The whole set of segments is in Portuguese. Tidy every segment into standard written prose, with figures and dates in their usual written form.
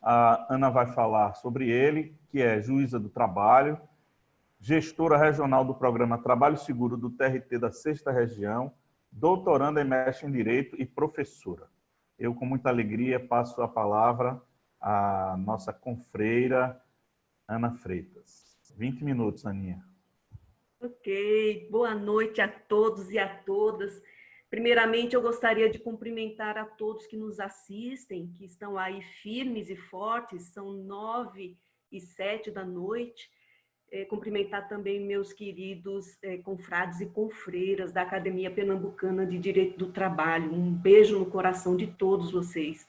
A Ana vai falar sobre ele, que é juíza do trabalho, gestora regional do programa Trabalho Seguro do TRT da 6ª Região, doutoranda e mestre em Direito e professora. Eu, com muita alegria, passo a palavra à nossa confreira, Ana Freitas. 20 minutos, Aninha. Ok, boa noite a todos e a todas. Primeiramente, eu gostaria de cumprimentar a todos que nos assistem, que estão aí firmes e fortes, são 9h07 da noite. Cumprimentar também meus queridos confrades e confreiras da Academia Pernambucana de Direito do Trabalho. Um beijo no coração de todos vocês.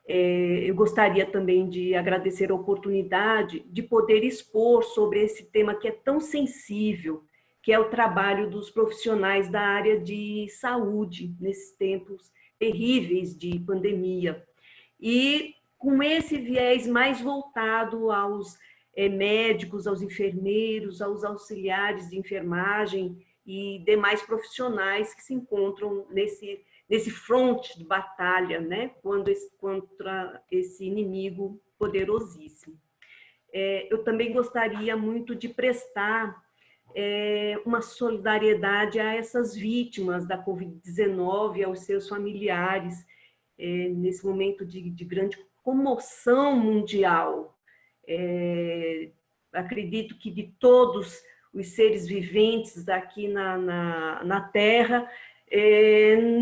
Eu gostaria também de agradecer a oportunidade de poder expor sobre esse tema que é tão sensível, que é o trabalho dos profissionais da área de saúde nesses tempos terríveis de pandemia. E com esse viés mais voltado aos médicos, aos enfermeiros, aos auxiliares de enfermagem e demais profissionais que se encontram nesse fronte de batalha, né, contra esse inimigo poderosíssimo. Eu também gostaria muito de prestar uma solidariedade a essas vítimas da Covid-19 e aos seus familiares, nesse momento de grande comoção mundial. Acredito que de todos os seres viventes aqui na Terra,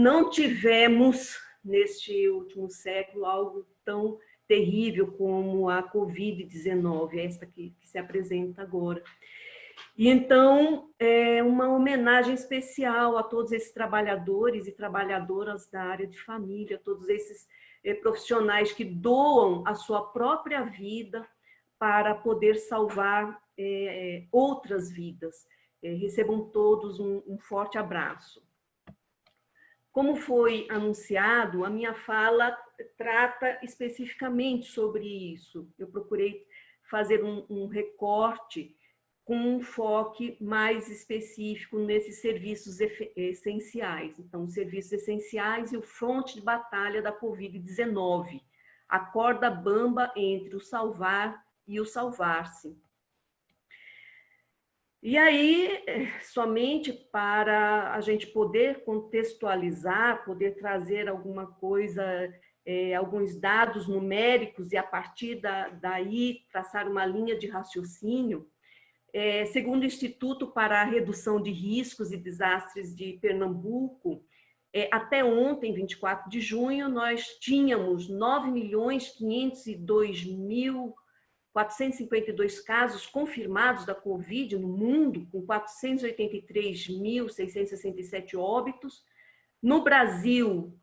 não tivemos, neste último século, algo tão terrível como a Covid-19, esta que se apresenta agora. E então, uma homenagem especial a todos esses trabalhadores e trabalhadoras da área de família, todos esses profissionais que doam a sua própria vida para poder salvar outras vidas. Recebam todos um forte abraço. Como foi anunciado, a minha fala trata especificamente sobre isso. Eu procurei fazer um recorte com um foco mais específico nesses serviços essenciais. Então, os serviços essenciais e o fronte de batalha da Covid-19, a corda bamba entre o salvar e o salvar-se. E aí, somente para a gente poder contextualizar, poder trazer alguma coisa, alguns dados numéricos e a partir daí traçar uma linha de raciocínio, segundo o Instituto para a Redução de Riscos e Desastres de Pernambuco, até ontem, 24 de junho, nós tínhamos 9.502.452 casos confirmados da Covid no mundo, com 483.667 óbitos. No Brasil,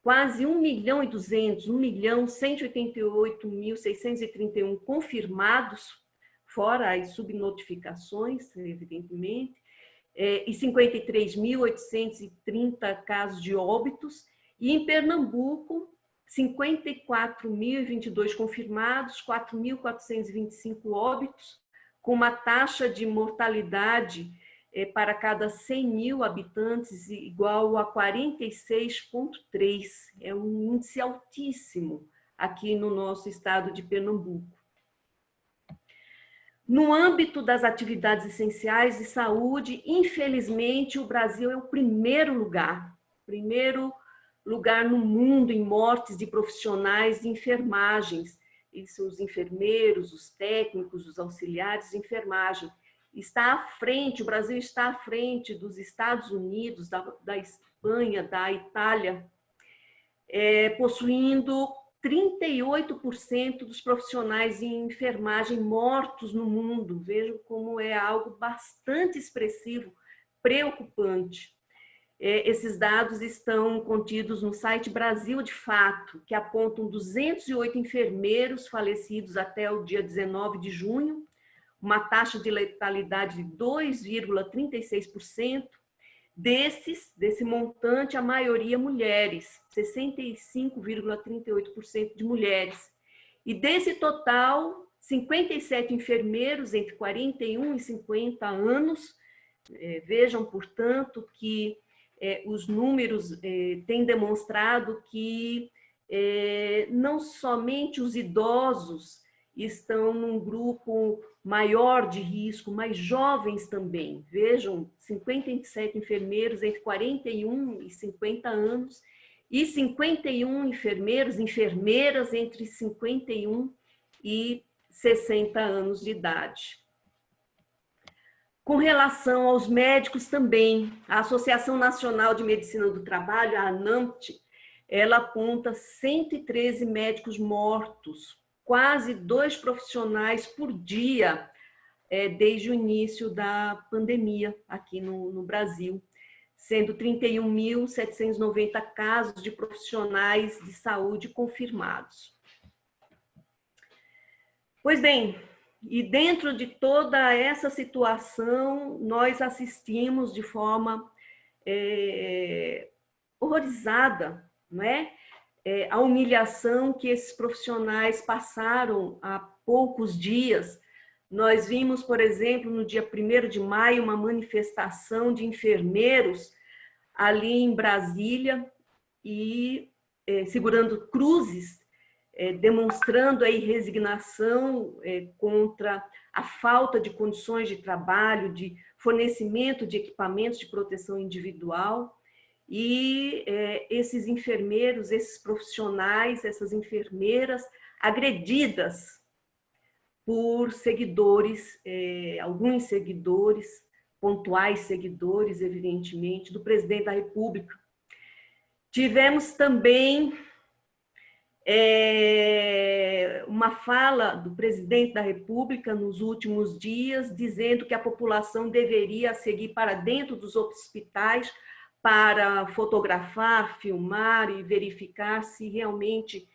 quase 1.200.000, 1.188.631 confirmados, fora as subnotificações, evidentemente, e 53.830 casos de óbitos. E em Pernambuco, 54.022 confirmados, 4.425 óbitos, com uma taxa de mortalidade para cada 100.000 habitantes igual a 46,3. É um índice altíssimo aqui no nosso estado de Pernambuco. No âmbito das atividades essenciais de saúde, infelizmente, o Brasil é o primeiro lugar no mundo em mortes de profissionais de enfermagens. Isso, os enfermeiros, os técnicos, os auxiliares de enfermagem. Está à frente, o Brasil está à frente dos Estados Unidos, da Espanha, da Itália, possuindo 38% dos profissionais em enfermagem mortos no mundo. Vejam como é algo bastante expressivo, preocupante. Esses dados estão contidos no site Brasil de Fato, que apontam 208 enfermeiros falecidos até o dia 19 de junho, uma taxa de letalidade de 2,36%. Desse montante, a maioria mulheres, 65,38% de mulheres. E desse total, 57 enfermeiros entre 41 e 50 anos. Vejam, portanto, que os números têm demonstrado que não somente os idosos estão num grupo maior de risco, mas jovens também. Vejam, 57 enfermeiros entre 41 e 50 anos e 51 enfermeiros, enfermeiras entre 51 e 60 anos de idade. Com relação aos médicos também, a Associação Nacional de Medicina do Trabalho, a ANAMT, ela aponta 113 médicos mortos, quase 2 profissionais por dia, desde o início da pandemia aqui no Brasil, sendo 31.790 casos de profissionais de saúde confirmados. Pois bem, e dentro de toda essa situação, nós assistimos de forma horrorizada, não é? A humilhação que esses profissionais passaram há poucos dias. Nós vimos, por exemplo, no dia 1º de maio, uma manifestação de enfermeiros ali em Brasília e segurando cruzes, demonstrando aí resignação contra a falta de condições de trabalho, de fornecimento de equipamentos de proteção individual. E esses enfermeiros, esses profissionais, essas enfermeiras agredidas por seguidores, alguns seguidores, pontuais seguidores, evidentemente, do presidente da República. Tivemos também uma fala do presidente da República nos últimos dias, dizendo que a população deveria seguir para dentro dos hospitais para fotografar, filmar e verificar se realmente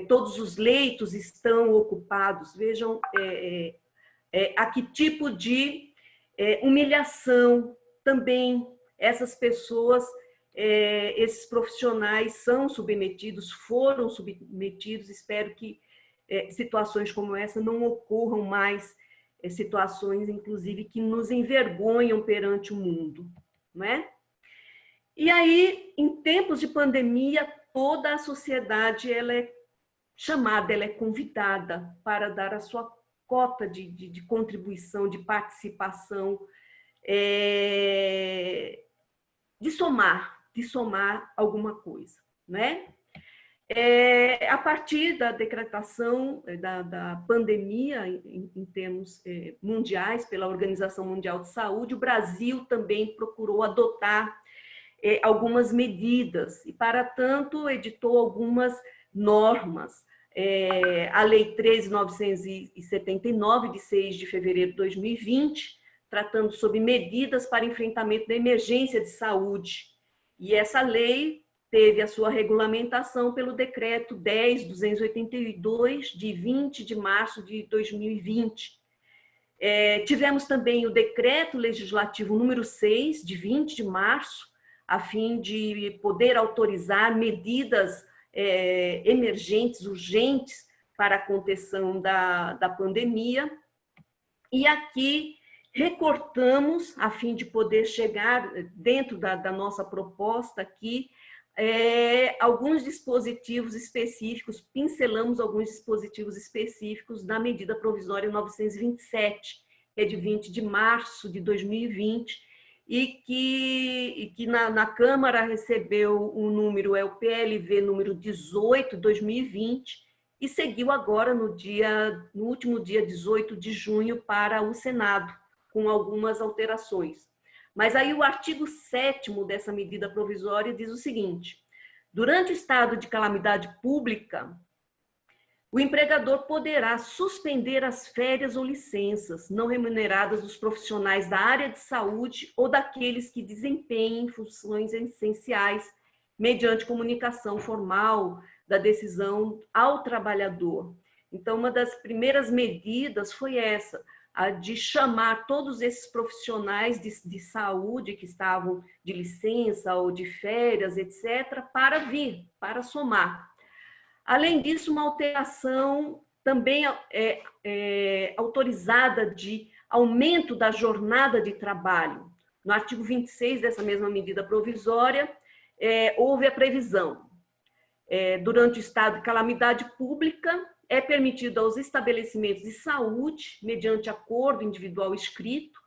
todos os leitos estão ocupados. Vejam a que tipo de humilhação também essas pessoas, esses profissionais são submetidos, foram submetidos. Espero que situações como essa não ocorram mais, situações, inclusive, que nos envergonham perante o mundo, não é? E aí, em tempos de pandemia, toda a sociedade ela é chamada, ela é convidada para dar a sua cota de contribuição, de participação, de somar alguma coisa, né? A partir da decretação da pandemia, em termos mundiais, pela Organização Mundial de Saúde, o Brasil também procurou adotar algumas medidas e, para tanto, editou algumas normas. A Lei 13.979, de 6 de fevereiro de 2020, tratando sobre medidas para enfrentamento da emergência de saúde. E essa lei teve a sua regulamentação pelo Decreto 10.282, de 20 de março de 2020. Tivemos também o Decreto Legislativo número 6, de 20 de março, a fim de poder autorizar medidas emergentes, urgentes, para a contenção da pandemia. E aqui recortamos, a fim de poder chegar dentro da nossa proposta aqui, alguns dispositivos específicos, pincelamos alguns dispositivos específicos da medida provisória 927, que é de 20 de março de 2020, e que na Câmara recebeu o número, o PLV número 18, 2020, e seguiu agora no último dia 18 de junho para o Senado, com algumas alterações. Mas aí o artigo 7º dessa medida provisória diz o seguinte: durante o estado de calamidade pública, o empregador poderá suspender as férias ou licenças não remuneradas dos profissionais da área de saúde ou daqueles que desempenhem funções essenciais mediante comunicação formal da decisão ao trabalhador. Então, uma das primeiras medidas foi essa, a de chamar todos esses profissionais de saúde que estavam de licença ou de férias, etc., para vir, para somar. Além disso, uma alteração também autorizada de aumento da jornada de trabalho. No artigo 26 dessa mesma medida provisória, houve a previsão. durante o estado de calamidade pública, é permitido aos estabelecimentos de saúde, mediante acordo individual escrito,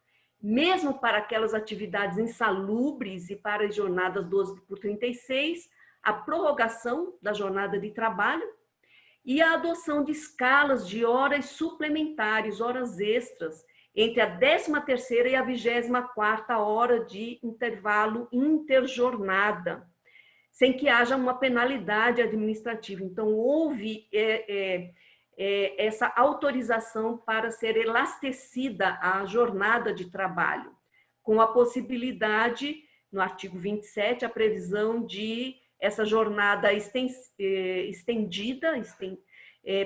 mesmo para aquelas atividades insalubres e para as jornadas 12/36, a prorrogação da jornada de trabalho e a adoção de escalas de horas suplementares, horas extras, entre a 13ª e a 24ª hora de intervalo interjornada, sem que haja uma penalidade administrativa. Então, houve essa autorização para ser elastecida a jornada de trabalho, com a possibilidade, no artigo 27, a previsão de essa jornada estendida,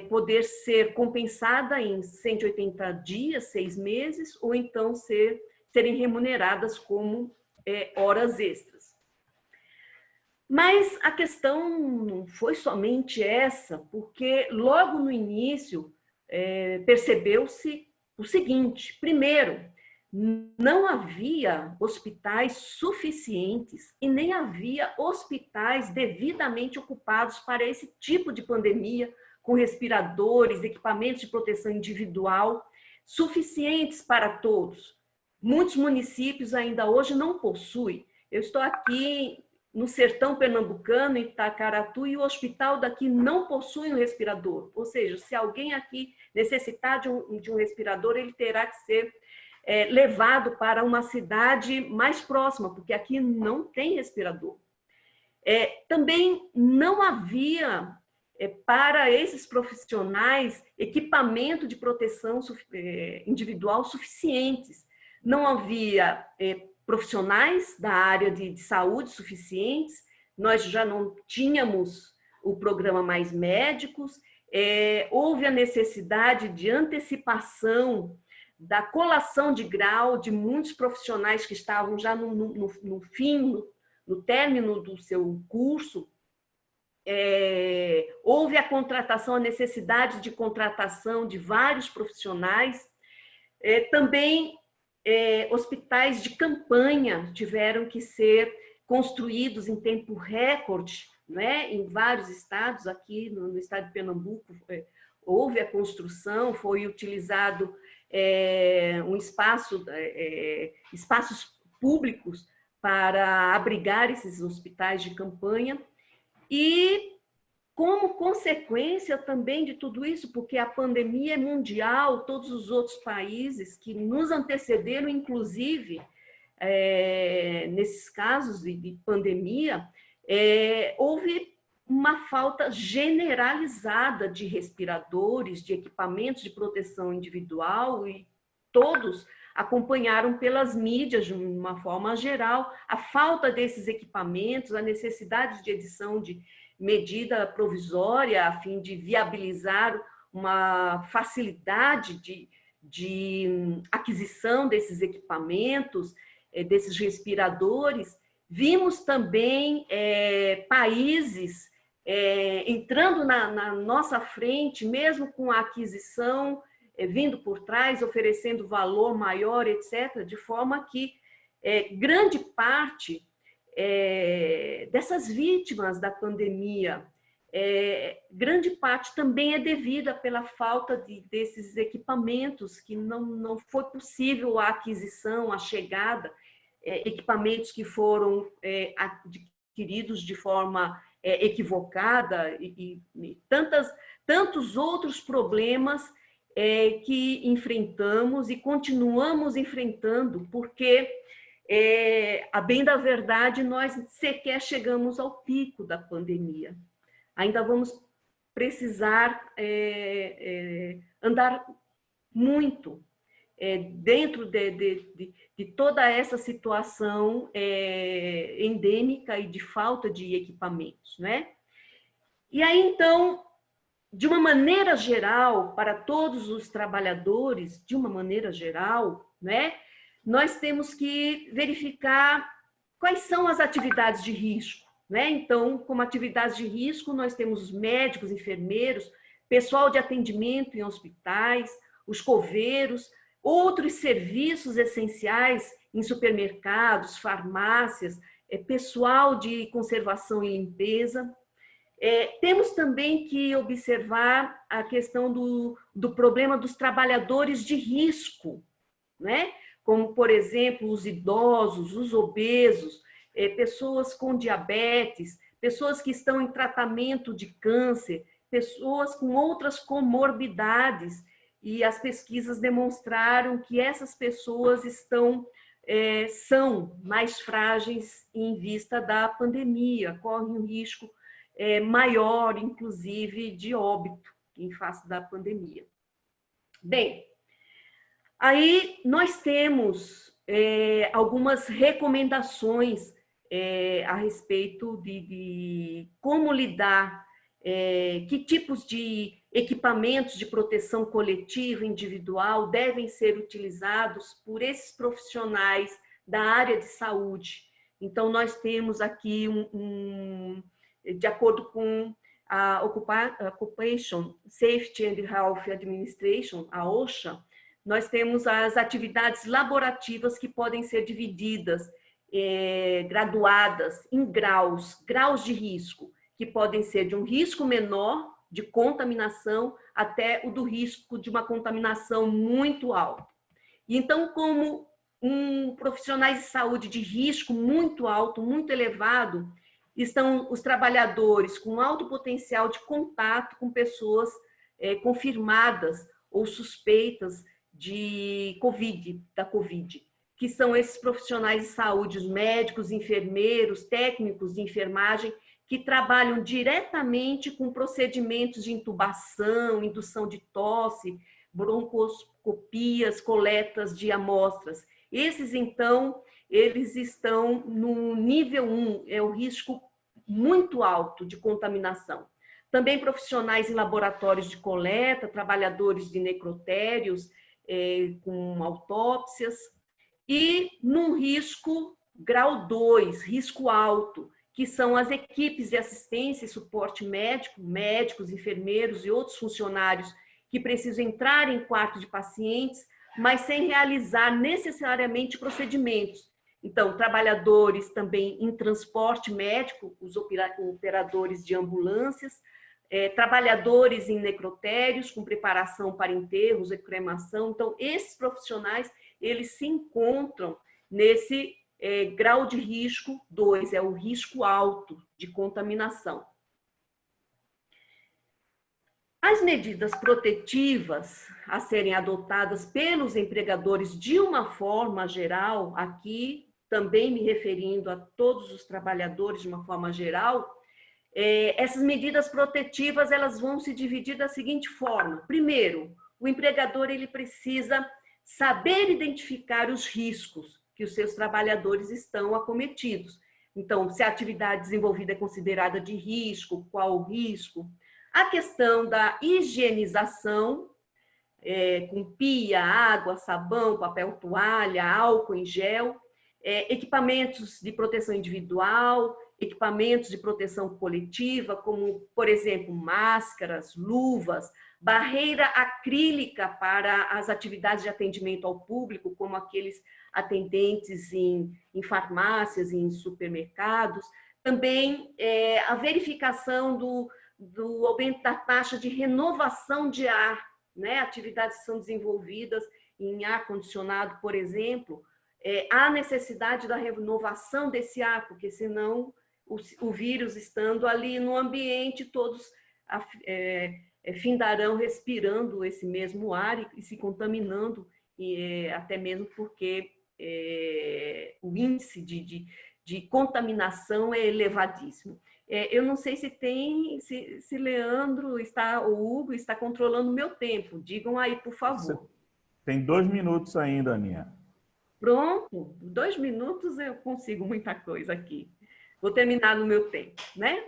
poder ser compensada em 180 dias, 6 meses, ou então serem remuneradas como horas extras. Mas a questão não foi somente essa, porque logo no início percebeu-se o seguinte: primeiro, não havia hospitais suficientes e nem havia hospitais devidamente ocupados para esse tipo de pandemia, com respiradores, equipamentos de proteção individual, suficientes para todos. Muitos municípios ainda hoje não possuem. Eu estou aqui no sertão pernambucano, em Itacaratu, e o hospital daqui não possui um respirador. Ou seja, se alguém aqui necessitar de um respirador, ele terá que ser levado para uma cidade mais próxima, porque aqui não tem respirador. Também não havia, para esses profissionais, equipamento de proteção individual suficientes. Não havia profissionais da área de saúde suficientes, nós já não tínhamos o programa Mais Médicos, houve a necessidade de antecipação da colação de grau de muitos profissionais que estavam já no fim, no término do seu curso. Houve a contratação, a necessidade de contratação de vários profissionais. Também hospitais de campanha tiveram que ser construídos em tempo recorde, né? Em vários estados. Aqui no estado de Pernambuco houve a construção, foi utilizado espaços públicos para abrigar esses hospitais de campanha. E como consequência também de tudo isso, porque a pandemia é mundial, todos os outros países que nos antecederam, inclusive, nesses casos de pandemia, houve uma falta generalizada de respiradores, de equipamentos de proteção individual, e todos acompanharam pelas mídias, de uma forma geral, a falta desses equipamentos, a necessidade de edição de medida provisória a fim de viabilizar uma facilidade de aquisição desses equipamentos, desses respiradores. Vimos também países entrando na nossa frente, mesmo com a aquisição, vindo por trás, oferecendo valor maior, etc., de forma que grande parte dessas vítimas da pandemia, grande parte também é devida pela falta desses equipamentos, que não foi possível a aquisição, a chegada, equipamentos que foram adquiridos de forma equivocada e tantos outros problemas que enfrentamos e continuamos enfrentando, porque a bem da verdade, nós sequer chegamos ao pico da pandemia. Ainda vamos precisar andar muito dentro de toda essa situação endêmica e de falta de equipamentos, né? E aí, então, de uma maneira geral, para todos os trabalhadores, de uma maneira geral, né? Nós temos que verificar quais são as atividades de risco, né? Então, como atividades de risco, nós temos os médicos, enfermeiros, pessoal de atendimento em hospitais, os coveiros, outros serviços essenciais em supermercados, farmácias, pessoal de conservação e limpeza. Temos também que observar a questão do problema dos trabalhadores de risco, né? Como, por exemplo, os idosos, os obesos, pessoas com diabetes, pessoas que estão em tratamento de câncer, pessoas com outras comorbidades. E as pesquisas demonstraram que essas pessoas são mais frágeis em vista da pandemia, correm um risco maior, inclusive, de óbito em face da pandemia. Bem, aí nós temos algumas recomendações a respeito de como lidar, que tipos de equipamentos de proteção coletiva e individual devem ser utilizados por esses profissionais da área de saúde. Então, nós temos aqui, de acordo com a Occupation Safety and Health Administration, a OSHA, nós temos as atividades laborativas que podem ser divididas, graduadas em graus de risco, que podem ser de um risco menor de contaminação até o do risco de uma contaminação muito alta. E então, como profissionais de saúde de risco muito alto, muito elevado, estão os trabalhadores com alto potencial de contato com pessoas confirmadas ou suspeitas da Covid, que são esses profissionais de saúde, os médicos, enfermeiros, técnicos de enfermagem, que trabalham diretamente com procedimentos de intubação, indução de tosse, broncoscopias, coletas de amostras. Esses, então, eles estão no nível 1, é o risco muito alto de contaminação. Também profissionais em laboratórios de coleta, trabalhadores de necrotérios, com autópsias, e num risco grau 2, risco alto, que são as equipes de assistência e suporte médico, médicos, enfermeiros e outros funcionários que precisam entrar em quarto de pacientes, mas sem realizar necessariamente procedimentos. Então, trabalhadores também em transporte médico, os operadores de ambulâncias, trabalhadores em necrotérios, com preparação para enterros e cremação. Então, esses profissionais, eles se encontram nesse grau de risco 2, é o risco alto de contaminação. As medidas protetivas a serem adotadas pelos empregadores de uma forma geral, aqui também me referindo a todos os trabalhadores de uma forma geral, essas medidas protetivas elas vão se dividir da seguinte forma. Primeiro, o empregador ele precisa saber identificar os riscos que os seus trabalhadores estão acometidos. Então, se a atividade desenvolvida é considerada de risco, qual o risco? A questão da higienização, com pia, água, sabão, papel toalha, álcool em gel, equipamentos de proteção individual, equipamentos de proteção coletiva, como, por exemplo, máscaras, luvas, barreira acrílica para as atividades de atendimento ao público, como aqueles atendentes em farmácias, em supermercados. Também a verificação do aumento da taxa de renovação de ar, né? Atividades que são desenvolvidas em ar-condicionado, por exemplo, há necessidade da renovação desse ar, porque senão o vírus estando ali no ambiente, todos findarão respirando esse mesmo ar e se contaminando, até mesmo porque o índice de contaminação é elevadíssimo. Eu não sei se Leandro ou Hugo está controlando o meu tempo. Digam aí, por favor. Tem 2 minutos ainda, Aninha. Pronto, 2 minutos eu consigo muita coisa aqui. Vou terminar no meu tempo, né?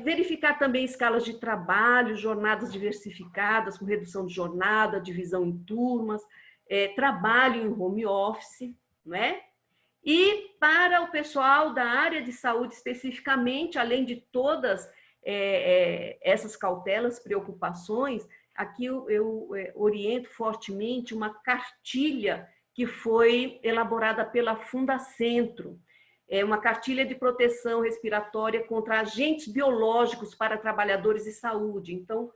Verificar também escalas de trabalho, jornadas diversificadas, com redução de jornada, divisão em turmas, trabalho em home office, né? E para o pessoal da área de saúde especificamente, além de todas essas cautelas, preocupações, aqui eu oriento fortemente uma cartilha que foi elaborada pela Fundacentro, é uma cartilha de proteção respiratória contra agentes biológicos para trabalhadores de saúde. Então,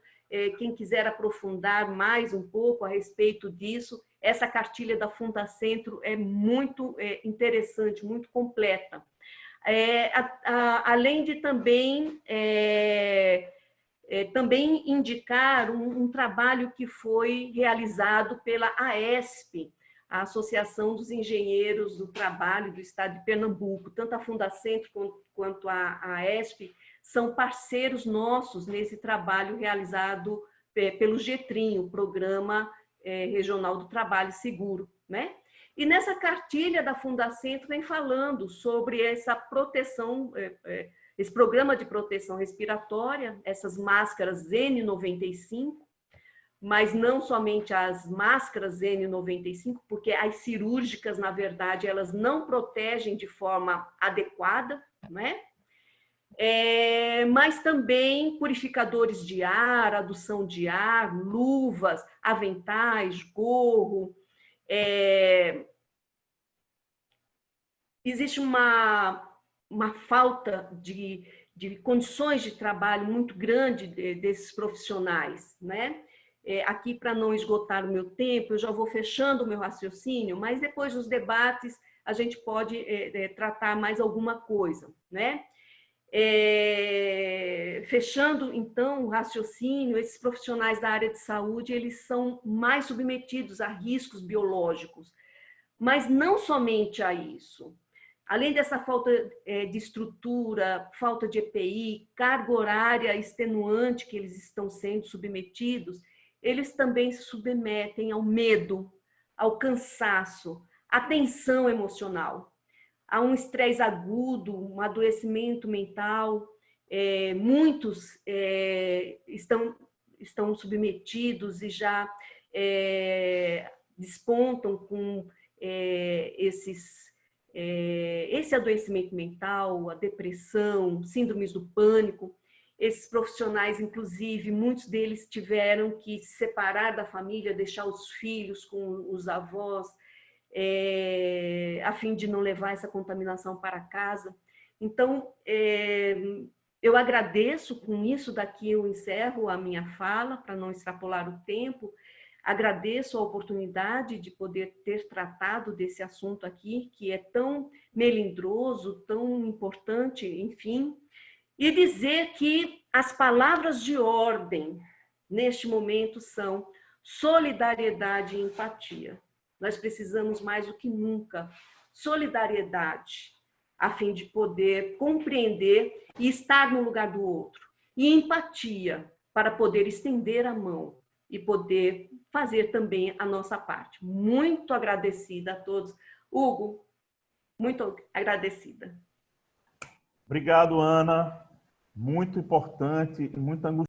quem quiser aprofundar mais um pouco a respeito disso, essa cartilha da Fundacentro é muito interessante, muito completa. Além de também indicar um trabalho que foi realizado pela AESP, a Associação dos Engenheiros do Trabalho do Estado de Pernambuco. Tanto a Fundacentro quanto a AESP são parceiros nossos nesse trabalho realizado pelo GETRIM, o Programa Regional do Trabalho Seguro, né? E nessa cartilha da Fundacentro vem falando sobre essa proteção, esse programa de proteção respiratória, essas máscaras N95, mas não somente as máscaras N95, porque as cirúrgicas, na verdade, elas não protegem de forma adequada, né? Mas também purificadores de ar, adução de ar, luvas, aventais, gorro. Existe uma falta de condições de trabalho muito grande desses profissionais, né? Aqui, para não esgotar o meu tempo, eu já vou fechando o meu raciocínio, mas depois dos debates a gente pode tratar mais alguma coisa, né? Fechando, então, o raciocínio, esses profissionais da área de saúde, eles são mais submetidos a riscos biológicos, mas não somente a isso. Além dessa falta de estrutura, falta de EPI, carga horária extenuante que eles estão sendo submetidos, eles também se submetem ao medo, ao cansaço, à tensão emocional, a um estresse agudo, um adoecimento mental. Muitos estão submetidos e já despontam com esse adoecimento mental, a depressão, síndromes do pânico. Esses profissionais, inclusive, muitos deles tiveram que se separar da família, deixar os filhos com os avós, a fim de não levar essa contaminação para casa. Então, eu agradeço, com isso daqui eu encerro a minha fala, para não extrapolar o tempo. Agradeço a oportunidade de poder ter tratado desse assunto aqui, que é tão melindroso, tão importante, enfim, e dizer que as palavras de ordem neste momento são solidariedade e empatia. Nós precisamos mais do que nunca solidariedade, a fim de poder compreender e estar no lugar do outro, e empatia, para poder estender a mão e poder fazer também a nossa parte. Muito agradecida a todos. Hugo, muito agradecida. Obrigado, Ana. Muito importante e muito angustiante